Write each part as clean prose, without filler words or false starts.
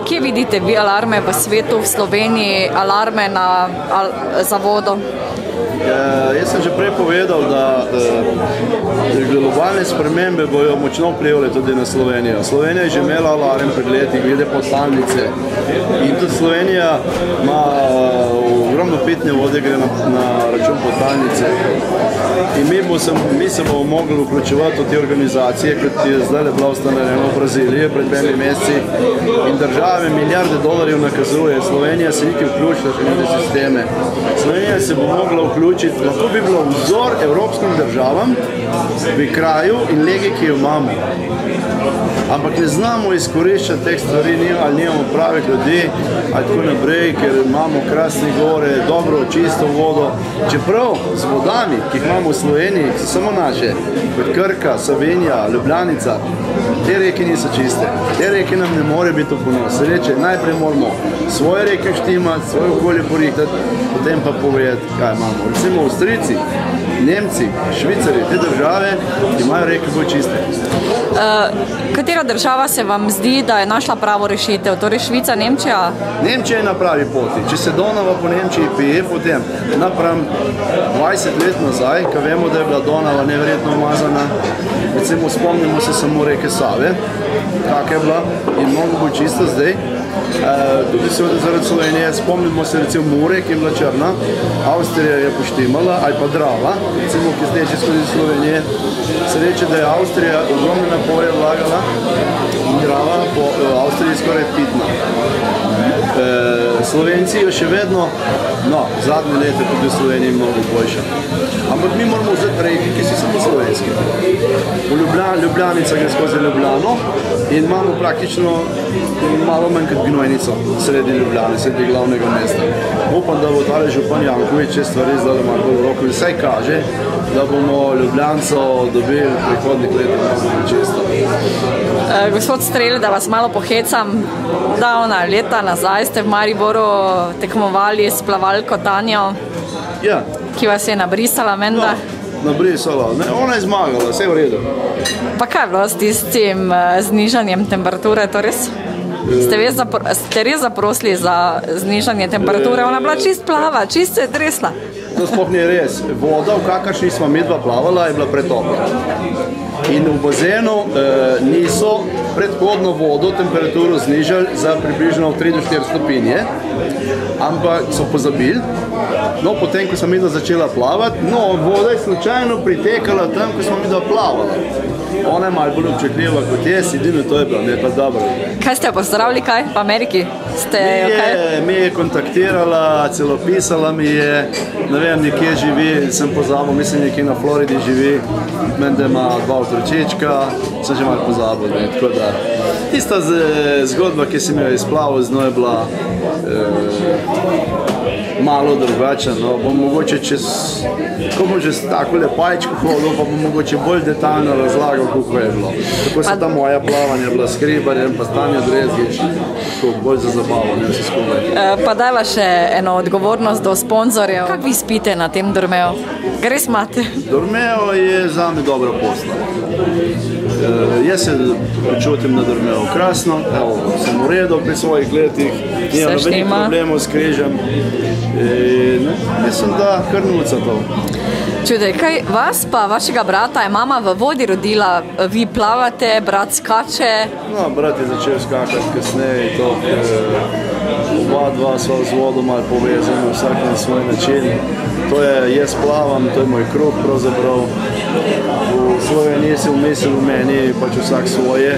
Kje vidite vi alarme v svetu, v Sloveniji, alarme za vodo? Jaz sem že prej povedal, da globalne spremembe bojo močno vplivale tudi na Slovenijo. Slovenija je že imela alarm pred leti, glede podtalnice. In tudi Slovenija ima ogromno pitne vode, gre na račun podtalnice. In mi se bomo mogli vključevati v te organizacije, kot je zdaj bila ustanovljena v Braziliji pred 2 meseci. In države milijarde dolarjev nakazuje. Slovenija se niti vključila v te sisteme. Slovenija se bo mogla vključiti, lahko bi bilo vzor evropskim državam v kraju in legi, ki jo imamo. Ampak ne znamo izkoriščati teh stvari, ali nimamo pravih ljudi, ali tako naprej, ker imamo krasne gore, dobro, čisto vodo. Čeprav z vodami, ki jih imamo v Sloveniji, ki so samo naše, kot Krka, Savinja, Ljubljanica, te reke niso čiste. Te reke nam ne more biti v ponos. Reče, najprej moramo svoje reke štimati, svoje okolje porihtati, potem pa povedati, kaj imamo. Recimo Avstrijci, Nemci, Švicari, te države imajo reke bolj čiste. Katera država se vam zdi, da je našla pravo rešitev? Torej Švica, Nemčija? Nemčija je na pravi poti. Če se Donava po Nemčiji pije, potem napram 20 let nazaj, ko vemo, da je bila Donava neverjetno umazana, recimo spomnimo se samo reke Save, kak je bila in mnogo bolj čisto zdaj. Tudi seveda zaradi Slovenije, spomnimo se recimo Mure, ki je bila črna, Avstrija je poštimala, ali pa Drava, recimo, ki zdaj že skozi Slovenije. Se reče, da je Avstrija ogromne napore vlagala in Drava po Avstriji skoraj pitna. Slovenci jo še vedno, zadnje leta tudi v Sloveniji mnogo boljša. Ampak mi moramo vzeti reke, ki so samo slovenski. Ljubljanica gre skozi Ljubljano in imamo praktično malo manj kot gnojnico sredi Ljubljane, sredi glavnega mesta. Upam, da bo tale župan Janković stvari zdaj malo bolj v roku in vsaj kaže, da bomo Ljubljanco dobili v prihodnih letih malo čisto. Gospod Strel, da vas malo pohecam, davna leta nazaj ste v Mariboru tekmovali s plavalko Tanjo, ki vas je nabrisala, menda? Nabrisala, ona je zmagala, vse je v redu. Pa kaj je bilo s tistim znižanjem temperature, to res? Ste res zaprosili za znižanje temperature? Ona je bila čist plava, čist se je tresla. To sploh ni res. Voda, v kakršni smo midva plavala, je bila pretopla. In v bazenu niso predhodno vodo temperaturo znižali za približno 3 do 4 stopinje, ampak so pozabili. Potem, ko smo midva začela plavati, voda je slučajno pritekala tam, ko smo midva plavala. Ona je malo bolj občutljiva kot jaz, edino to je bilo, ne pa dobro. Kaj ste jo pozdravili, kaj? V Ameriki? Me je kontaktirala, celo pisala mi je, ne vem, nekje živi, sem pozabil, mislim, nekje na Floridi živi, menda ima 2 otročička, sem že malo pozabil, tako da. Tista zgodba, ki sem jo izplavil, z njo je bila malo drugačen, bom mogoče ko bom že s tako lepajčko hodil, pa bom mogoče bolj detaljno razlagal, kako je bilo. Tako so ta moja plavanja bila s Hribarjem, pa s Tanjo Drezgič, bolj za zabavo, ne vse skupaj. Pa dajva še eno odgovornost do sponzorjev. Kako vi spite na tem Dormeo? Ga res imate? Dormeo je zame dobra posla. Jaz se počutim na Dormeo krasno, sem v redu pri svojih letih, nimam nobenih problemov s križem. Mislim, da krnuca to. Čudaj, kaj vas pa, vašega brata, je mama v vodi rodila, vi plavate, brat skače? Brat je začel skakati kasneje, oba dva sva z vodo malo povezana, vsak na svoj način. To je, jaz plavam, to je moj kruh pravzaprav. V Sloveniji si vmislil v meni pač vsak svoje,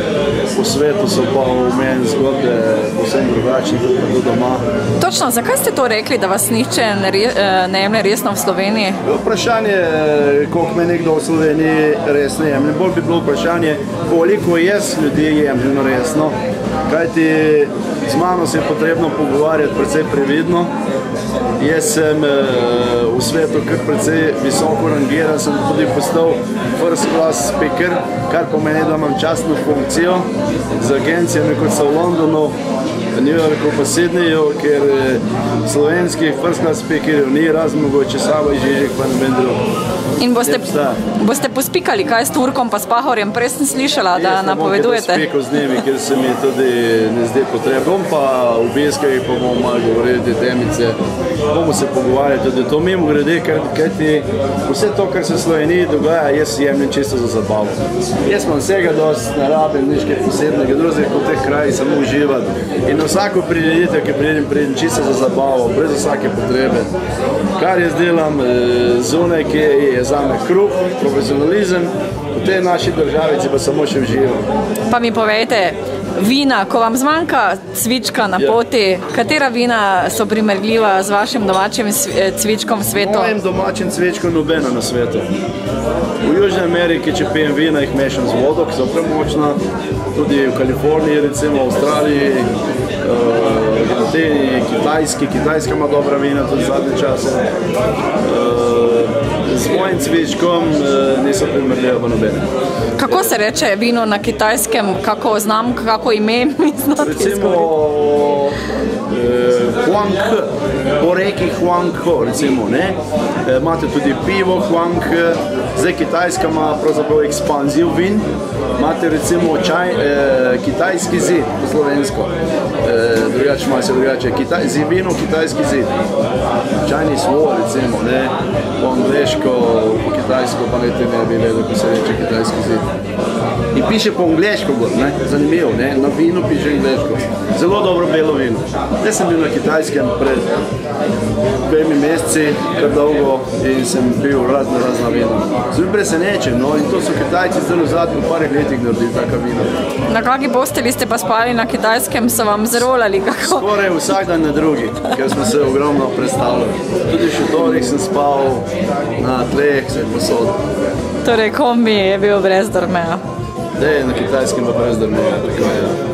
po svetu so pa v meni zgodbe povsem drugačne, kot pa doma. Točno, zakaj ste to rekli, da vas nihče ne jemlje resno v Sloveniji? Vprašanje, koliko me nekdo v Sloveniji resno jemlje. Bolj bi bilo vprašanje, koliko jaz ljudi jemljem resno, kajti z mano se je potrebno pogovarjati precej previdno. Jaz sem v svetu kar precej visoko rangiran, sem tudi postal first class speaker, kar pomeni, da imam častno funkcijo z agencijami, kot so v Londonu, v New Yorku pa Sydneyju, ker slovenskih first class speakerjev ni, razen mogoče Savo Žižek pa noben drug. In boste pospikali kaj s Turkom pa s Pahorjem? Prej sem slišala, da napovedujete. Jaz ne bom pospikal z njimi, ker se mi tudi ne zdi potrebno. Bom pa v Beskaj, pa bomo malo govorili te temice, bomo se pogovarjali tudi to mimo grede, kajti vse to, kar se v Sloveniji dogaja, jaz jemljem čisto za zabavo. Jaz imam vsega dosti, ne rabim nič kaj posebnega, drugega kot v teh krajih samo uživati. In na vsako prireditev, ki pridem čisto za zabavo, brez vsake potrebe. Kar jaz delam zunaj, ki je zame kruh, profesionalizem, v tej naši državici pa samo še uživam. Pa mi povejte, vina, ko vam zmanjka cvička na poti, katera vina so primerljiva z vašim domačim cvičkom v svetu? Mojim domačim cvičkom nobeno na svetu. V Južni Ameriki, če pijem vina, jih mešam z vodo, ki so premočna, tudi v Kaliforniji, recimo v Avstraliji, Kitajska ima dobra vina tudi zadnje čase. Z mojim cvičkom niso primerljiva v nobene. Kako se reče vino na kitajskem, kako znamka, kako ime? Recimo Huanghe, po reki Huanghe, recimo, ne? Imate tudi pivo Huanghe, zdaj Kitajska ima pravzaprav ekspanziv vin, imate recimo čaj, kitajski zid, po slovensko, drugače ima se drugače, vino kitajski zid, čajni svoj, recimo, ne? Po angleško, po kitajsko, pa ne bi vedel, ko se reče kitajski zid. In piše po angleško gor, ne? Zanimivo, ne? Na vinu piše angleško. Zelo dobro belo vino. Zdaj sem bil na Kitajskem pred 2 meseci, kar dolgo, in sem pil razna vina. Sem bil presenečen, no, in to so Kitajci zdaj v zadnjih parih letih naredili taka vina. Na kaki posteli ste pa spali na Kitajskem, so vam zrolali kako? Skoraj vsak dan na drugi, ker smo se ogromno predstavljali. Tudi v šotorih sem spal, na tleh sem posod. Torej kombi je bil brez dormeja. Da je na Kitajskem pa brez dormeja, tako je.